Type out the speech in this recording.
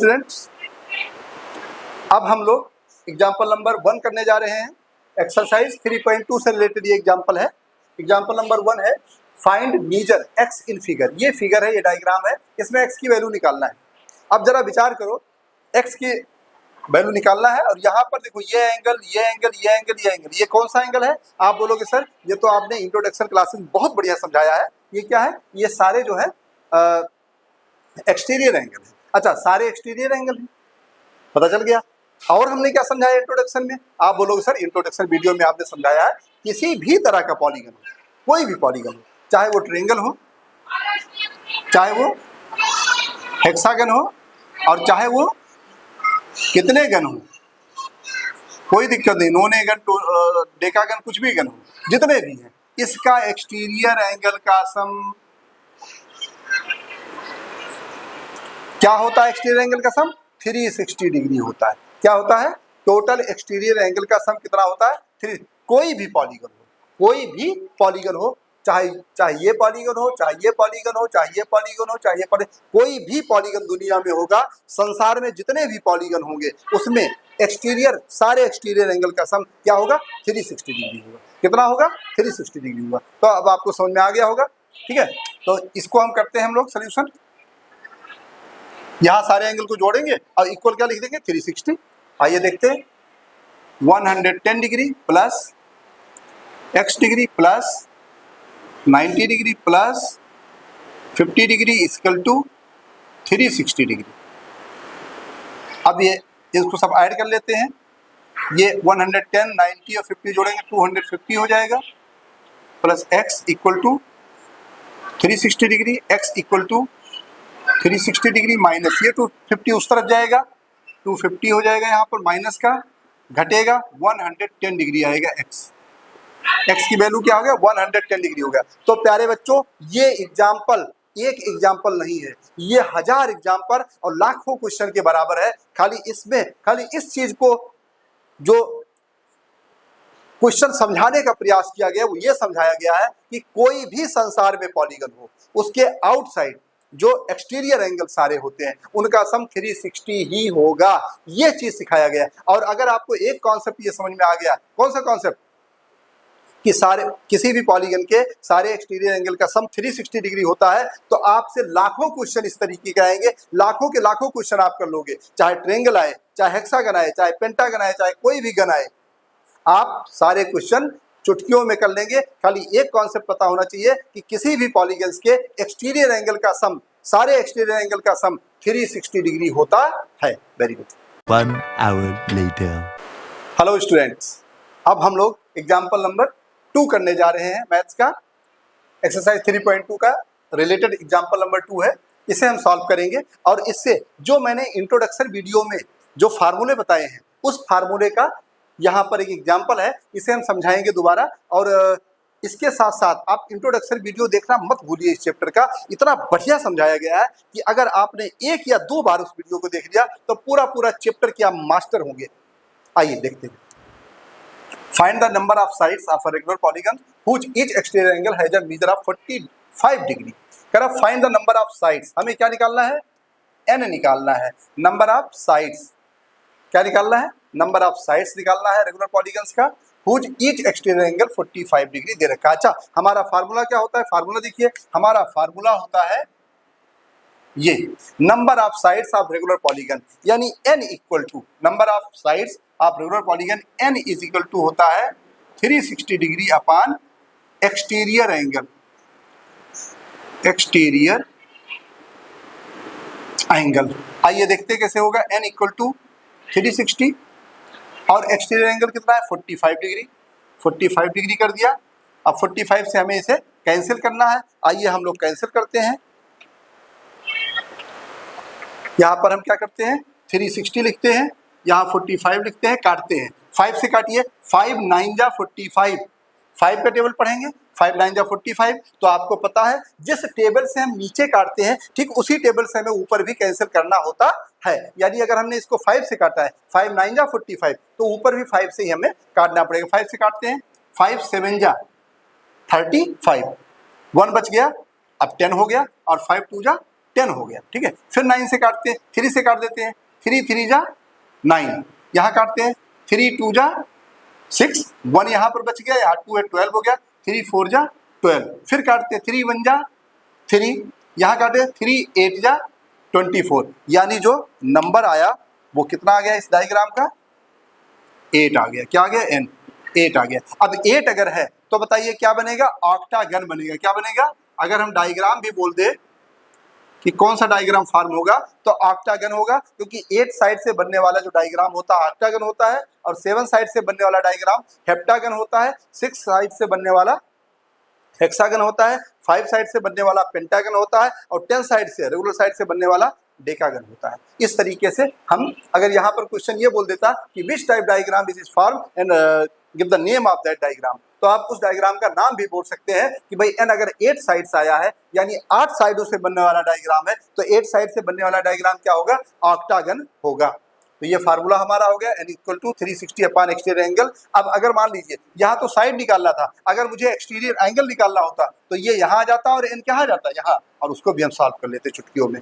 Students, अब हम लोग एग्जाम्पल नंबर 1 करने जा रहे हैं। एक्सरसाइज 3.2 से रिलेटेड ये एग्जाम्पल है। एग्जाम्पल नंबर 1 है find measure x in figure. ये फिगर है, ये डायग्राम है, इसमें एक्स की वैल्यू निकालना है। अब जरा विचार करो, एक्स की वैल्यू निकालना है और यहाँ पर देखो ये एंगल, ये एंगल, ये एंगल, ये एंगल, ये कौन सा एंगल है? आप बोलोगे सर ये तो आपने इंट्रोडक्शन क्लासेस में बहुत बढ़िया समझाया है। ये क्या है? ये सारे जो है एक्सटीरियर एंगल है। अच्छा, सारे एक्सटीरियर एंगल है, पता चल गया। और हमने क्या समझाया इंट्रोडक्शन में? आप बोलोगे सर इंट्रोडक्शन वीडियो में आपने समझाया है किसी भी तरह का पॉलीगन हो, कोई भी पॉलीगन हो, चाहे वो ट्रायंगल हो, चाहे वो हेक्सागन हो, और चाहे वो कितने गन हो, कोई दिक्कत नहीं, नोने गन, डेकागन, कुछ भी गन हो, जितने भी हैं, इसका एक्सटीरियर एंगल का सम क्या होता है? एक्सटीरियर एंगल का सम 360 डिग्री होता है। क्या होता है? टोटल एक्सटीरियर एंगल का सम कितना होता है? 3। कोई भी पॉलीगन हो, कोई भी पॉलीगन हो, चाहे ये पॉलीगन हो, चाहे ये पॉलीगन हो, चाहे ये पॉलीगन हो, चाहे ये कोई भी पॉलीगन दुनिया में होगा, संसार में जितने भी पॉलीगन होंगे उसमें एक्सटीरियर, सारे एक्सटीरियर एंगल का सम क्या होगा? 360 डिग्री होगा। कितना होगा? 360 डिग्री होगा। तो अब आपको समझ में आ गया होगा, ठीक है। तो इसको हम करते हैं हम लोग सोल्यूशन। यहाँ सारे एंगल को जोड़ेंगे और इक्वल क्या लिख देंगे? 360। आइए देखते हैं, 110 degree plus x degree plus 90 degree plus 50 degree equal to 360 degree. अब ये इसको सब ऐड कर लेते हैं। ये 110, 90 और 50 जोड़ेंगे 250 हो जाएगा, plus x equal to 360 degree, x equal to 360 degree minus ये 250 उस तरफ जाएगा, 250 हो जाएगा, यहाँ पर माइनस का घटेगा, 110 डिग्री आएगा x की वैल्यू क्या हो गया? 110 डिग्री हो गया। तो प्यारे बच्चों, ये एग्जाम्पल एक एग्जाम्पल नहीं है, ये 1000 एग्जाम्पल और लाखों क्वेश्चन के बराबर है। खाली इसमें, खाली इस चीज को जो क्वेश्चन समझाने का प्रयास किया गया वो ये समझाया गया है कि कोई भी संसार में पॉलीगन हो, उसके आउटसाइड जो एक्सटीरियर एंगल सारे होते हैं उनका सम 360 ही होगा। ये चीज सिखाया गया। और अगर आपको एक कॉन्सेप्ट ये समझ में आ गया, कौन सा कॉन्सेप्ट? कि सारे किसी भी पॉलीगन के सारे एक्सटीरियर एंगल का सम 360 डिग्री होता है, तो आपसे लाखों क्वेश्चन इस तरीके के आएंगे, लाखों के लाखों क्वेश्चन आप कर लोगे, चाहे ट्रायंगल आए, चाहे हेक्सागन आए, चाहे पेंटागन आए, चाहे कोई भी गन आए, आप सारे क्वेश्चन चुटकियों में कर लेंगे। खाली एक कॉन्सेप्ट पता होना चाहिए कि किसी भी पॉलीगन्स के एक्सटीरियर एंगल का सम, सारे एक्सटीरियर एंगल का सम 360 डिग्री होता है। Very good. 1 hour later. Hello students, अब हम लोग एग्जाम्पल नंबर 2 करने जा रहे हैं मैथ्स का। एक्सरसाइज 3.2 का रिलेटेड एग्जाम्पल नंबर 2 है। इसे हम सॉल्व करेंगे और इससे जो मैंने इंट्रोडक्शन वीडियो में जो फार्मूले बताए हैं उस फार्मूले का यहाँ पर एक एग्जाम्पल है, इसे हम समझाएंगे दोबारा। और इसके साथ साथ आप इंट्रोडक्शन वीडियो देखना मत भूलिए। इस चैप्टर का इतना बढ़िया समझाया गया है कि अगर आपने 1 या 2 बार उस वीडियो को देख लिया तो पूरा चैप्टर के आप मास्टर होंगे। आइए देखते हैं। Find the number of sides of a regular polygon whose each exterior angle has a measure of 45 degree. कह रहा find the number of sides, हमें क्या निकालना है? n निकालना है। Number of sides क्या निकालना है? Number of sides निकालना है रेगुलर पॉलीगन्स का, whose each exterior angle 45 degree दे रखा है। अच्छा, हमारा फार्मूला क्या होता है? फार्मूला देखिए, हमारा फार्मूला होता है ये number of sides of regular polygon, यानी n equal to number of sides of regular polygon, n is equal to होता है 360 degree upon exterior angle, exterior angle. आइए देखते कैसे होगा। n इक्वल टू 360 और एक्सटीरियर एंगल कितना है? 45 डिग्री। 45 डिग्री कर दिया। अब 45 से हमें इसे कैंसिल करना है। आइए हम लोग कैंसिल करते हैं। यहाँ पर हम क्या करते हैं? 360 लिखते हैं, यहाँ 45 लिखते हैं, काटते हैं। 5 से काटिए, 5 9 जा 45, 5 का टेबल पढ़ेंगे, 5 9 जा 45। तो आपको पता है जिस टेबल से हम नीचे काटते हैं ठीक उसी टेबल से हमें ऊपर भी कैंसिल करना होता है। यानी अगर हमने इसको 5 से काटा है, 5 9 जा 45, तो ऊपर भी 5 से ही हमें काटना पड़ेगा। 5 से काटते हैं, 5 7 जा 35, 1 बच गया, अब 10 हो गया, और 5 2 जा 10 हो गया, ठीक है। फिर 9 से काटते हैं, 3 से काट देते हैं, 3 3 जा 9, यहाँ काटते हैं, 3 2 जा 6, 1 यहाँ पर बच गया, यहाँ 2 है 12 हो गया, 3 4 जा 12, फिर काटते हैं, 3 1 जा 3, यहाँ काटे 3 8 जा 24, यानी जो नंबर आया वो कितना आ गया इस डायग्राम का, 8 आ गया। क्या आ गया, n 8 आ गया। अब 8 अगर है तो बताइए क्या बनेगा, ऑक्टागन बनेगा। क्या बनेगा, अगर हम डायग्राम भी बोल दे कि कौन सा डायग्राम फॉर्म होगा तो ऑक्टागन होगा, क्योंकि 8 साइड से बनने वाला जो डायग्राम होता है ऑक्टागन होता है, और 7 साइड से बनने वाला डायग्राम हेप्टागन होता है, 6 साइड से बनने वाला हेक्सागन होता है, 5 साइड से बनने वाला पेंटागन होता है, और 10 साइड से रेगुलर साइड से बनने वाला डेकागन होता है। इस तरीके से हम अगर यहाँ पर क्वेश्चन ये बोल देता कि which type diagram is form and give the name of that diagram, तो आप उस डायग्राम का नाम भी बोल सकते हैं कि भाई एन अगर 8 साइड्स आया है यानी 8 साइडों से बनने वाला डायग्राम है, तो 8 साइड से बनने वाला डायग्राम क्या होगा, ऑक्टागन होगा। तो ये फार्मूला हमारा हो गया n equal to 360 upon exterior angle. अब अगर मान लीजिए यहाँ तो साइड निकालना था, अगर मुझे एक्सटीरियर एंगल निकालना होता तो ये यहाँ आ जाता और n कहाँ जाता, यहाँ, और उसको भी हम सॉल्व कर लेते चुटकियों में।